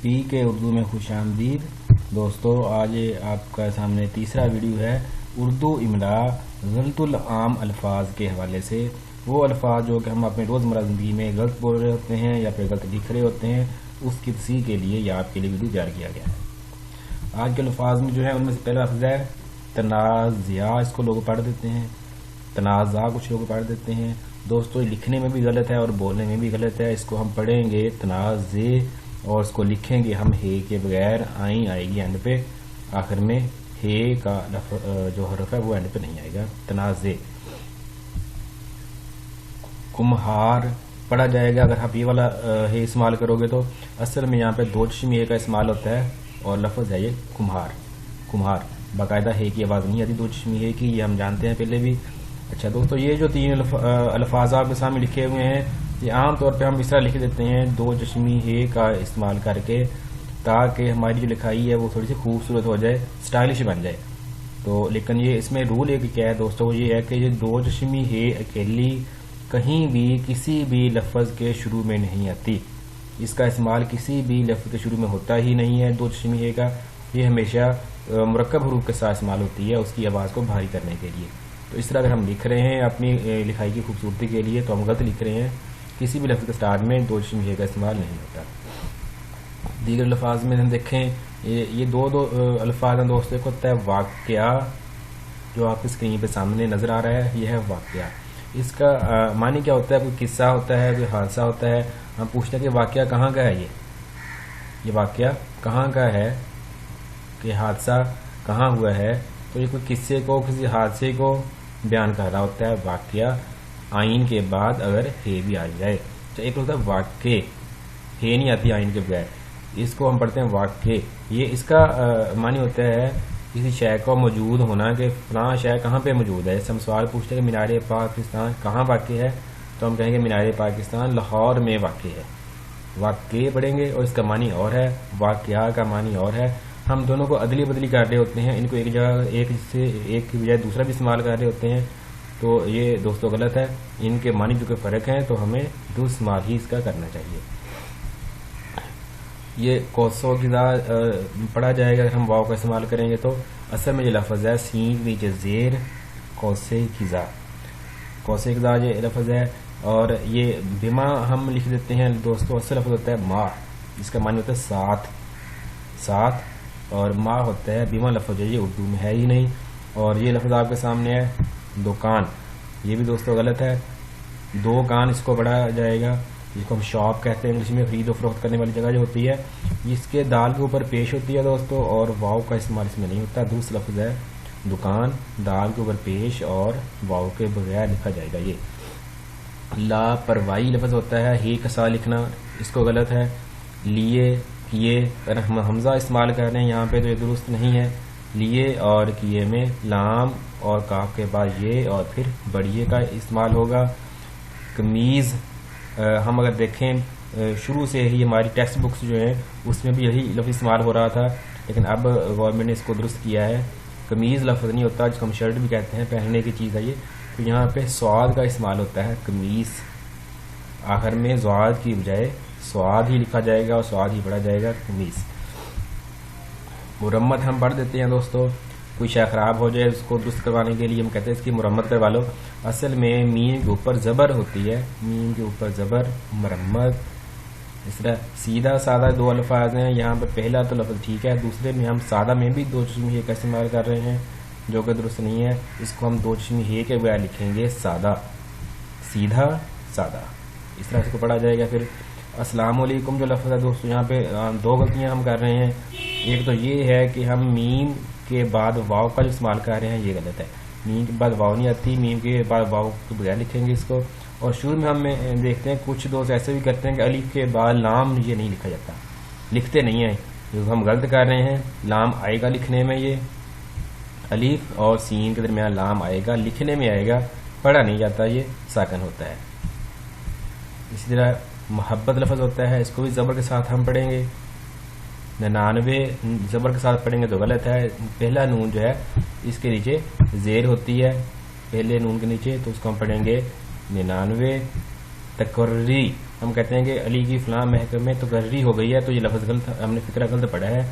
پی کے اردو میں خوش آمدید دوستو. آج آپ کا سامنے تیسرا ویڈیو ہے اردو املا غلط العام الفاظ کے حوالے سے. وہ الفاظ جو کہ ہم اپنے روزمرہ زندگی میں غلط بول رہے ہوتے ہیں یا پھر غلط لکھ رہے ہوتے ہیں، اس کی تصحیح کے لیے یہ آپ کے لیے ویڈیو تیار کیا گیا ہے. آج کے الفاظ میں جو ہے ان میں سے پہلا لفظ ہے تنازع. اس کو لوگ پڑھ دیتے ہیں تنازع، کچھ لوگ پڑھ دیتے ہیں. دوستو لکھنے میں بھی غلط ہے اور بولنے میں بھی غلط ہے. اس کو ہم پڑھیں گے تنازع اور اس کو لکھیں گے ہم ہے کے بغیر. آئیں آئے گی اینڈ پہ، آخر میں ہے کا جو حرف ہے وہ اینڈ پہ نہیں آئے گا. تنازع. کمہار پڑھا جائے گا. اگر آپ یہ والا ہے استعمال کرو گے تو اصل میں یہاں پہ دو چشمی ہے کا استعمال ہوتا ہے اور لفظ ہے یہ کمہار. کمہار باقاعدہ ہے کی آواز نہیں آتی دو چشمی ہے کی، یہ ہم جانتے ہیں پہلے بھی. اچھا دوستو، یہ جو تین الفاظ آپ کے سامنے لکھے ہوئے ہیں یہ عام طور پہ ہم اس طرح لکھ دیتے ہیں دو چشمی ہے کا استعمال کر کے، تاکہ ہماری جو لکھائی ہے وہ تھوڑی سی خوبصورت ہو جائے، سٹائلش بن جائے. تو لیکن یہ اس میں رول ایک کیا ہے دوستو، یہ ہے کہ یہ دو چشمی ہے اکیلی کہیں بھی کسی بھی لفظ کے شروع میں نہیں آتی. اس کا استعمال کسی بھی لفظ کے شروع میں ہوتا ہی نہیں ہے دو چشمی ہے کا. یہ ہمیشہ مرکب حروف کے ساتھ استعمال ہوتی ہے اس کی آواز کو بھاری کرنے کے لیے. تو اس طرح اگر ہم لکھ رہے ہیں اپنی لکھائی کی خوبصورتی کے لیے تو ہم غلط لکھ رہے ہیں. کسی بھی لفظ کے سٹارٹ میں دو چشمی ہے کا استعمال نہیں ہوتا. دیگر الفاظ میں ہم دیکھیں یہ دو الفاظ ہیں دوستوں. ایک ہوتا ہے واقعہ جو آپ کی اسکرین پہ سامنے نظر آ رہا ہے، یہ ہے واقعہ. اس کا معنی کیا ہوتا ہے؟ کوئی قصہ ہوتا ہے، کوئی حادثہ ہوتا ہے. ہم پوچھتے ہیں کہ واقعہ کہاں کا ہے، یہ واقعہ کہاں کا ہے، کہ حادثہ کہاں ہوا ہے. تو یہ کوئی قصے کو، کسی حادثے کو بیان کر رہا ہوتا ہے واقعہ. آئین کے بعد اگر ہے بھی آ جائے. تو ایک ہوتا ہے واقع، ہے نہیں آتی آئین کے بغیر، اس کو ہم پڑھتے ہیں واقع. یہ اس کا معنی ہوتا ہے کسی شے کا موجود ہونا، کہ فلاں شے کہاں پہ موجود ہے. جیسے ہم سوال پوچھتے ہیں کہ مینار پاکستان کہاں واقع ہے، تو ہم کہیں گے مینار پاکستان لاہور میں واقع ہے. واقع پڑھیں گے اور اس کا معنی اور ہے، واقعہ کا معنی اور ہے. ہم دونوں کو ادلی بدلی کر رہے ہوتے ہیں، ان کو ایک جگہ ایک کی بجائے دوسرا بھی استعمال کر رہے ہوتے ہیں. تو یہ دوستو غلط ہے. ان کے معنی جو کہ فرق ہیں تو ہمیں دو استعمال ہی اس کا کرنا چاہیے. یہ کوسو غذا پڑھا جائے گا. اگر ہم واو کا استعمال کریں گے تو اصل میں یہ لفظ ہے سین نیچے زیر کوسے غذا. کوسے غذا یہ لفظ ہے. اور یہ بما ہم لکھ دیتے ہیں دوستو، اصل لفظ ہوتا ہے ما. اس کا معنی ہوتا ہے ساتھ، ساتھ. اور ما ہوتا ہے بما لفظ جو یہ اردو میں ہے ہی نہیں. اور یہ لفظ آپ کے سامنے ہے دکان. یہ بھی دوستو غلط ہے. دو کان اس کو پڑھا جائے گا، جس کو ہم شاپ کہتے ہیں انگلش میں، خرید و فروخت کرنے والی جگہ جو ہوتی ہے. اس کے دال کے اوپر پیش ہوتی ہے دوستو، اور واو کا استعمال اس میں نہیں ہوتا. دوسرا لفظ ہے دکان، دال کے اوپر پیش اور واو کے بغیر لکھا جائے گا. یہ لاپرواہی لفظ ہوتا ہے ہی کا ساتھ لکھنا، اس کو غلط ہے. لیے کیے، اگر ہم حمزہ استعمال کر رہے ہیں یہاں پہ تو یہ درست نہیں ہے. لیے اور کیے میں لام اور کاف کے بعد یہ اور پھر بڑیے کا استعمال ہوگا. قمیض ہم اگر دیکھیں شروع سے ہی ہماری ٹیکسٹ بکس جو ہیں اس میں بھی یہی لفظ استعمال ہو رہا تھا، لیکن اب گورنمنٹ نے اس کو درست کیا ہے. قمیض لفظ نہیں ہوتا، جس کو ہم شرٹ بھی کہتے ہیں، پہننے کی چیز ہے یہ. تو یہاں پہ سواد کا استعمال ہوتا ہے قمیص. آخر میں زواد کی بجائے سواد ہی لکھا جائے گا اور سواد ہی پڑھا جائے گا قمیص. مرمت ہم پڑھ دیتے ہیں دوستو. کوئی شے خراب ہو جائے اس کو درست کروانے کے لیے ہم کہتے ہیں اس کی مرمت کروا لو. اصل میں میم کے اوپر زبر ہوتی ہے، میم کے اوپر زبر، مرمت. اس طرح سیدھا سادہ دو الفاظ ہیں. یہاں پہ پہلا تو لفظ ٹھیک ہے، دوسرے میں ہم سادہ میں بھی دو چشمی ہے کا استعمال کر رہے ہیں جو کہ درست نہیں ہے. اس کو ہم دو چشمی ہے کے بغیر لکھیں گے سادہ، سیدھا سادہ. اس طرح اس کو پڑھا جائے گا. پھر السلام علیکم جو لفظ ہے دوستو، یہاں پہ دو غلطیاں ہم کر رہے ہیں. ایک تو یہ ہے کہ ہم میم کے بعد واو کا جو استعمال کر رہے ہیں یہ غلط ہے. میم کے بعد واو نہیں آتی، میم کے بعد واو کے بغیر لکھیں گے اس کو. اور شروع میں ہم دیکھتے ہیں کچھ دوست ایسے بھی کرتے ہیں کہ الف کے بعد لام یہ نہیں لکھا جاتا، لکھتے نہیں ہیں. جو ہم غلط کر رہے ہیں، لام آئے گا لکھنے میں، یہ الف اور سین کے درمیان لام آئے گا، لکھنے میں آئے گا، پڑھا نہیں جاتا، یہ ساکن ہوتا ہے. اسی طرح محبت لفظ ہوتا ہے، اس کو بھی زبر کے ساتھ ہم پڑھیں گے. 99 زبر کے ساتھ پڑھیں گے تو غلط ہے. پہلا نون جو ہے اس کے نیچے زیر ہوتی ہے، پہلے نون کے نیچے، تو اس کو ہم پڑھیں گے 99. تقرری ہم کہتے ہیں کہ علی کی فلاں محکمے میں تقرری ہو گئی ہے تو یہ لفظ غلط، ہم نے فقرہ غلط پڑھا ہے.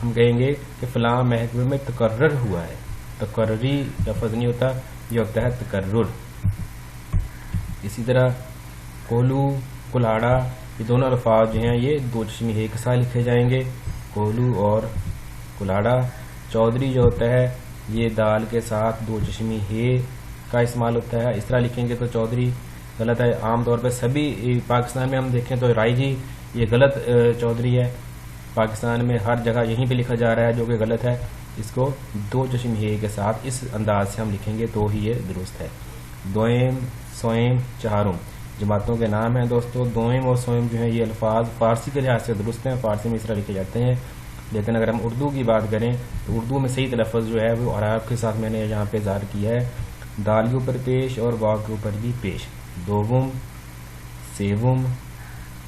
ہم کہیں گے کہ فلاں محکمے میں تقرر ہوا ہے. تقرری لفظ نہیں ہوتا، یہ ہوتا ہے تقرر. اسی طرح کولو، کلاڑا، یہ دونوں الفاظ جو ہیں یہ دو چشمی ہے کے ساتھ لکھے جائیں گے، کولو اور کلاڑا. چودھری جو ہوتا ہے یہ دال کے ساتھ دو چشمی ہے کا استعمال ہوتا ہے، اس طرح لکھیں گے تو چودھری غلط ہے. عام طور پہ سبھی پاکستان میں ہم دیکھیں تو رائے جی یہ غلط چودھری ہے. پاکستان میں ہر جگہ یہیں پہ لکھا جا رہا ہے جو کہ غلط ہے. اس کو دو چشم ہے کے ساتھ اس انداز سے ہم لکھیں گے تو ہی یہ درست ہے. دوئم، سوئم، چہارم جماعتوں کے نام ہیں دوستو. دوئم اور سوئم جو ہیں یہ الفاظ فارسی کے لحاظ سے درست ہیں، فارسی میں اس طرح لکھے جاتے ہیں. لیکن اگر ہم اردو کی بات کریں تو اردو میں صحیح تلفظ جو ہے وہ عرب کے ساتھ میں نے یہاں پہ اظہار کیا ہے. دال کے اوپر پیش اور واو کے اوپر بھی پیش. دوم، سیوم،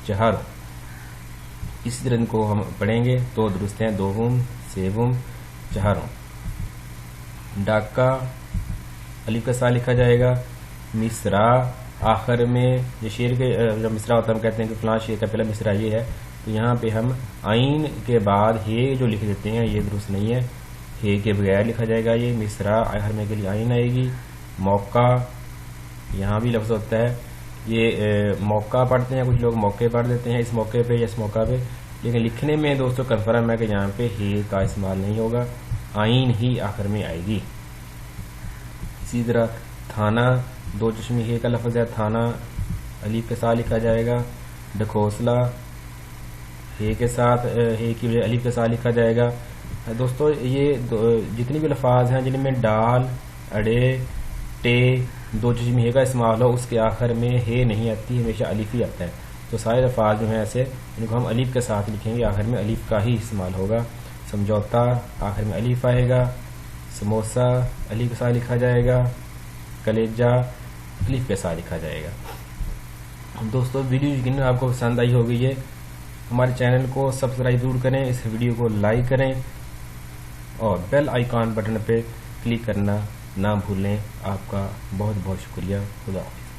چہارم. اسی طرح ان کو ہم پڑھیں گے تو درست ہیں. دوم، سیوم، چہارم. ڈاکہ الف کے ساتھ لکھا جائے گا. مصرا آخر میں یہ شعر کے جب مصرا ہوتا ہے ہم کہتے ہیں کہ فلاں شعر کا پہلا مصرا یہ ہے، تو یہاں پہ ہم عین کے بعد ہے جو لکھ دیتے ہیں یہ درست نہیں ہے. ہے کے بغیر لکھا جائے گا. یہ مصرا آخر میں کے لیے عین آئے گی. موقع یہاں بھی لفظ ہوتا ہے، یہ موقع پڑھتے ہیں کچھ لوگ موقع پڑھ دیتے ہیں اس موقع پہ یا اس موقع پہ، لیکن لکھنے میں دوستوں کنفرم ہے کہ یہاں پہ ہے کا استعمال نہیں ہوگا، عین ہی آخر میں آئے گی. اسی طرح تھانہ دو چشمی ہے کا لفظ ہے. تھانہ الف کے ساتھ لکھا جائے گا. ڈکھوسلا ہے کے ساتھ ہے کی وجہ الف کے ساتھ لکھا جائے گا. دوستو یہ جتنی بھی الفاظ ہیں جن میں ڈال، اڑے، ٹے دو چشمی ہے کا استعمال ہو اس کے آخر میں ہے نہیں آتی، ہمیشہ الف ہی آتا ہے. تو سارے الفاظ جو ہیں ایسے ان کو ہم الف کے ساتھ لکھیں گے، آخر میں الف کا ہی استعمال ہوگا. سمجھوتا آخر میں الف آئے گا. سموسا الف کے ساتھ لکھا جائے گا. کلیجہ الف کے ساتھ لکھا جائے گا. دوستو ویڈیو یقیناً آپ کو پسند آئی ہوگی. ہے ہمارے چینل کو سبسکرائب ضرور کریں، اس ویڈیو کو لائک کریں اور بیل آئیکن بٹن پہ کلک کرنا نہ بھولیں. آپ کا بہت بہت شکریہ. خدا حافظ.